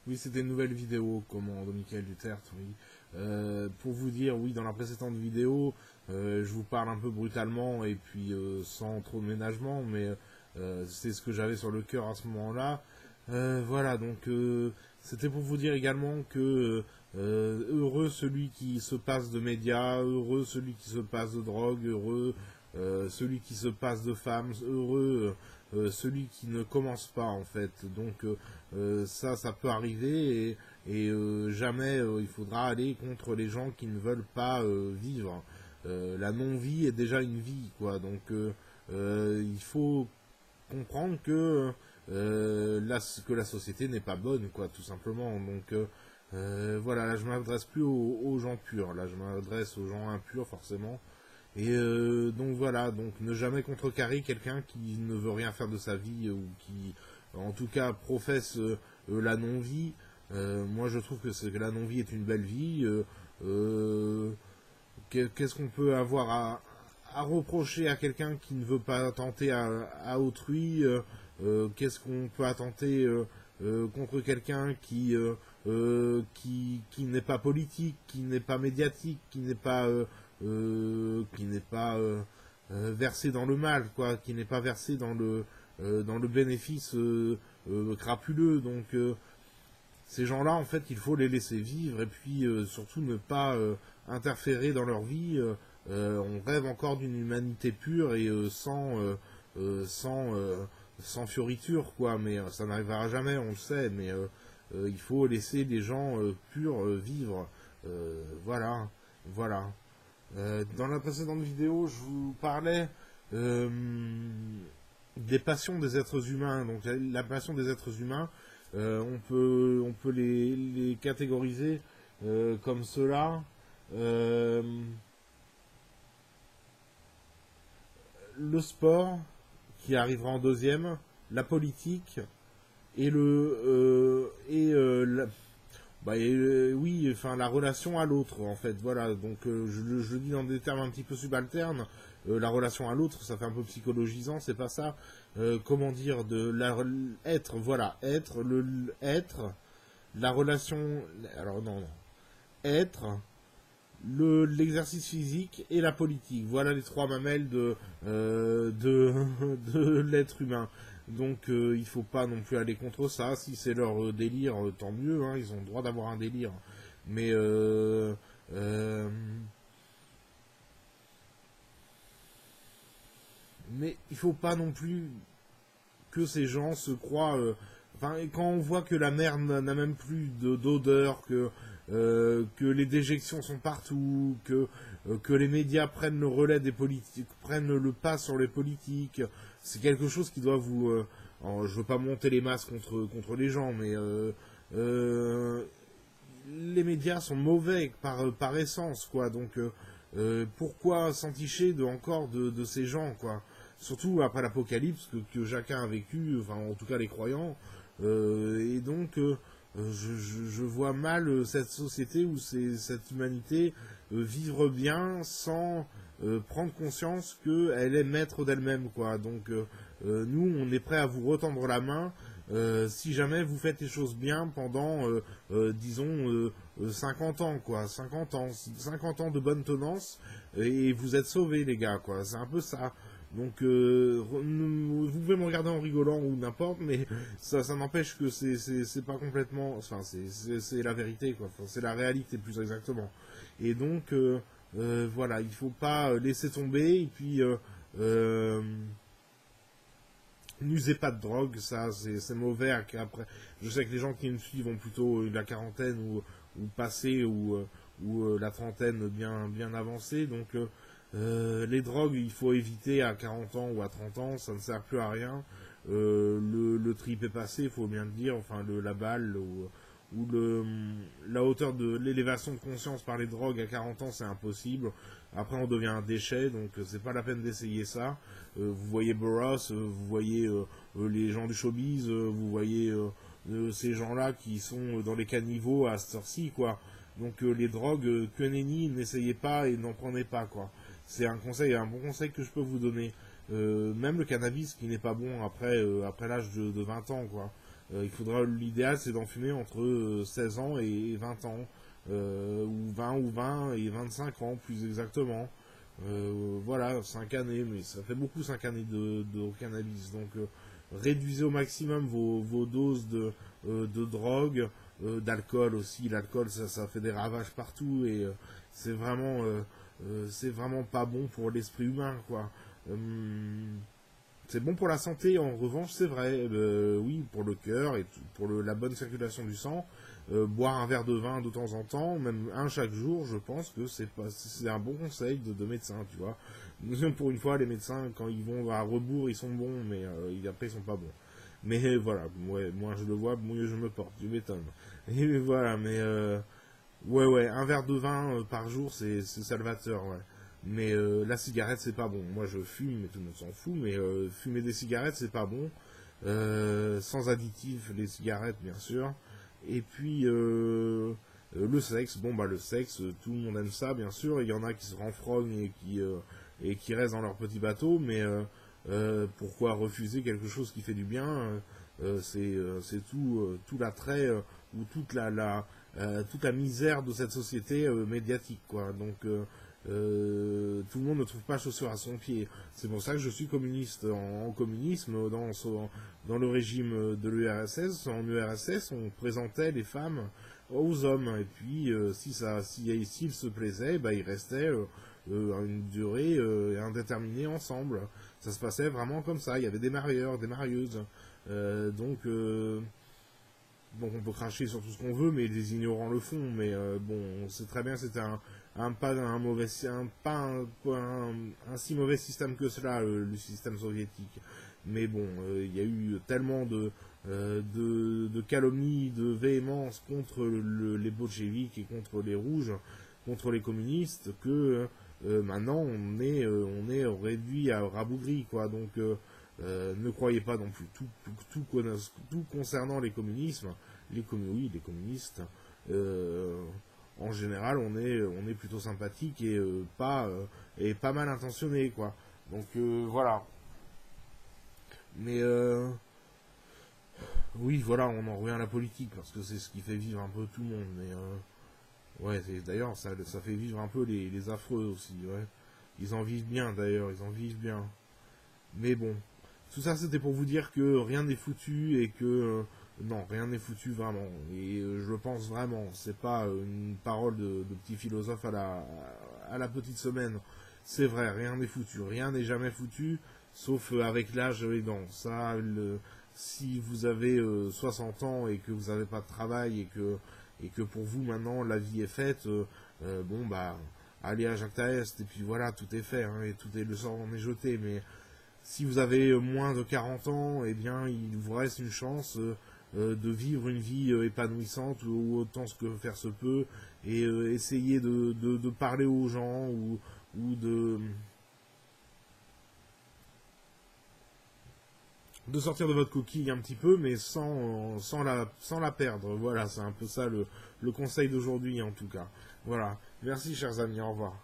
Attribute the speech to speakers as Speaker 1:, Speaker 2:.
Speaker 1: Oui, c'était une nouvelle vidéo, commande Michael Duterte, oui. Pour vous dire, oui, dans la précédente vidéo, je vous parle un peu brutalement et puis sans trop de ménagement, mais c'est ce que j'avais sur le cœur à ce moment-là. Voilà, donc c'était pour vous dire également que heureux celui qui se passe de médias, heureux celui qui se passe de drogue, heureux celui qui se passe de femmes, heureux celui qui ne commence pas en fait. Donc ça peut arriver et jamais il faudra aller contre les gens qui ne veulent pas vivre. La non-vie est déjà une vie, quoi. Donc il faut comprendre que la société n'est pas bonne, quoi, tout simplement. Donc voilà, là je m'adresse plus aux gens purs, là je m'adresse aux gens impurs forcément. Et donc voilà, donc ne jamais contrecarrer quelqu'un qui ne veut rien faire de sa vie ou qui, en tout cas, professe la non-vie. Moi, je trouve que la non-vie est une belle vie. Qu'est-ce qu'on peut avoir à reprocher à quelqu'un qui ne veut pas attenter à autrui? Qu'est-ce qu'on peut attenter contre quelqu'un qui n'est pas politique, qui n'est pas médiatique, qui n'est pas versé dans le mal, quoi, qui n'est pas versé dans le bénéfice crapuleux. Donc ces gens-là, en fait, il faut les laisser vivre et puis surtout ne pas interférer dans leur vie. On rêve encore d'une humanité pure et sans fioriture, quoi. Mais ça n'arrivera jamais, on le sait. Mais il faut laisser les gens purs vivre. Voilà, voilà. Dans la précédente vidéo, je vous parlais des passions des êtres humains. Donc la passion des êtres humains, on peut les catégoriser comme cela. Le sport, qui arrivera en deuxième, la politique et oui, enfin la relation à l'autre en fait, voilà. Donc je le dis dans des termes un petit peu subalternes. La relation à l'autre, ça fait un peu psychologisant, c'est pas ça. Comment dire, être, voilà, être, la relation, alors non, être, l'exercice physique et la politique. Voilà les trois mamelles de l'être humain. Donc il faut pas non plus aller contre ça. Si c'est leur délire, tant mieux, hein, ils ont le droit d'avoir un délire. Mais mais il faut pas non plus que ces gens se croient. Enfin, quand on voit que la mer n'a même plus d'odeur, que les déjections sont partout, que les médias prennent le relais des politiques, prennent le pas sur les politiques, c'est quelque chose qui doit vous... je veux pas monter les masses contre les gens, mais les médias sont mauvais par essence, quoi. Donc pourquoi s'enticher encore de ces gens, quoi? Surtout après l'apocalypse que chacun a vécu, enfin en tout cas les croyants. Et donc je vois mal cette société ou cette humanité vivre bien sans prendre conscience qu'elle est maître d'elle-même, quoi. Donc nous, on est prêt à vous retendre la main si jamais vous faites les choses bien pendant, disons, 50 ans, quoi. 50 ans de bonne tenance et vous êtes sauvés, les gars, quoi. C'est un peu ça. Donc vous pouvez me regarder en rigolant ou n'importe, mais ça n'empêche que c'est pas complètement, enfin c'est la vérité, quoi. Enfin, c'est la réalité plus exactement. Et donc voilà, il faut pas laisser tomber et puis n'usez pas de drogue, ça c'est mauvais. Après, je sais que les gens qui me suivent ont plutôt la quarantaine ou passé ou la trentaine bien avancée, donc les drogues, il faut éviter à 40 ans ou à 30 ans, ça ne sert plus à rien. Le trip est passé, il faut bien le dire, enfin la balle ou la hauteur de l'élévation de conscience par les drogues à 40 ans, c'est impossible. Après, on devient un déchet, donc c'est pas la peine d'essayer ça. Vous voyez Boros, vous voyez les gens du showbiz, vous voyez ces gens-là qui sont dans les caniveaux à cette heure-ci, quoi. Donc les drogues, que nenni, n'essayez pas et n'en prenez pas, quoi. C'est un bon conseil que je peux vous donner. Même le cannabis qui n'est pas bon après l'âge de 20 ans, quoi. L'idéal c'est d'en fumer entre 16 ans et 20 ans, ou 20 et 25 ans plus exactement. Voilà, 5 années, mais ça fait beaucoup 5 années de cannabis. Donc réduisez au maximum vos doses de drogue, d'alcool aussi. L'alcool, ça fait des ravages partout et c'est vraiment, c'est vraiment pas bon pour l'esprit humain, quoi. C'est bon pour la santé, en revanche, c'est vrai. Oui, pour le cœur et pour la bonne circulation du sang. Boire un verre de vin de temps en temps, même un chaque jour, je pense que c'est un bon conseil de médecin, tu vois. Pour une fois, les médecins, quand ils vont à rebours, ils sont bons, mais après, ils sont pas bons. Mais voilà, ouais, moi je le vois, mieux je me porte, tu m'étonnes. Et voilà, mais ouais, un verre de vin par jour, c'est salvateur, ouais. Mais la cigarette, c'est pas bon. Moi, je fume, mais tout le monde s'en fout. Mais fumer des cigarettes, c'est pas bon. Sans additifs, les cigarettes, bien sûr. Et puis, le sexe. Bon, bah, le sexe, tout le monde aime ça, bien sûr. Il y en a qui se renfrognent et qui restent dans leur petit bateau. Mais pourquoi refuser quelque chose qui fait du bien c'est tout l'attrait ou toute la misère de cette société médiatique, quoi. Donc, tout le monde ne trouve pas chaussure à son pied. C'est pour ça que je suis communiste. En communisme, dans le régime de l'URSS, en URSS, on présentait les femmes aux hommes. Et puis, s'ils se plaisaient, bah, ils restaient à une durée indéterminée ensemble. Ça se passait vraiment comme ça. Il y avait des marieurs, des marieuses. Donc on peut cracher sur tout ce qu'on veut, mais les ignorants le font. Mais bon, on sait très bien que c'était un si mauvais système que cela, le système soviétique. Mais bon, il y a eu tellement de calomnies, de véhémence contre les bolcheviks et contre les rouges, contre les communistes, que maintenant on est réduit à rabougri, quoi. Donc ne croyez pas non plus tout concernant les communismes. Oui, les communistes, en général, on est plutôt sympathique et pas mal intentionné, quoi. Donc voilà. Mais oui, voilà, on en revient à la politique parce que c'est ce qui fait vivre un peu tout le monde. Mais ouais, d'ailleurs, ça fait vivre un peu les affreux aussi. Ouais, ils en vivent bien d'ailleurs, ils en vivent bien. Mais bon, tout ça c'était pour vous dire que rien n'est foutu et que non, rien n'est foutu vraiment. Et je le pense vraiment. C'est pas une parole de petit philosophe à la petite semaine. C'est vrai, rien n'est foutu. Rien n'est jamais foutu, sauf avec l'âge aidant. Ça, si vous avez 60 ans et que vous n'avez pas de travail et que pour vous maintenant la vie est faite, bon bah allez à Jacques Taest et puis voilà, tout est fait, hein, et le sort en est jeté. Mais si vous avez moins de 40 ans, eh bien il vous reste une chance de vivre une vie épanouissante ou autant ce que faire se peut et essayer de parler aux gens ou de sortir de votre coquille un petit peu, mais sans la perdre. Voilà, c'est un peu ça le conseil d'aujourd'hui en tout cas. Voilà. Merci chers amis, au revoir.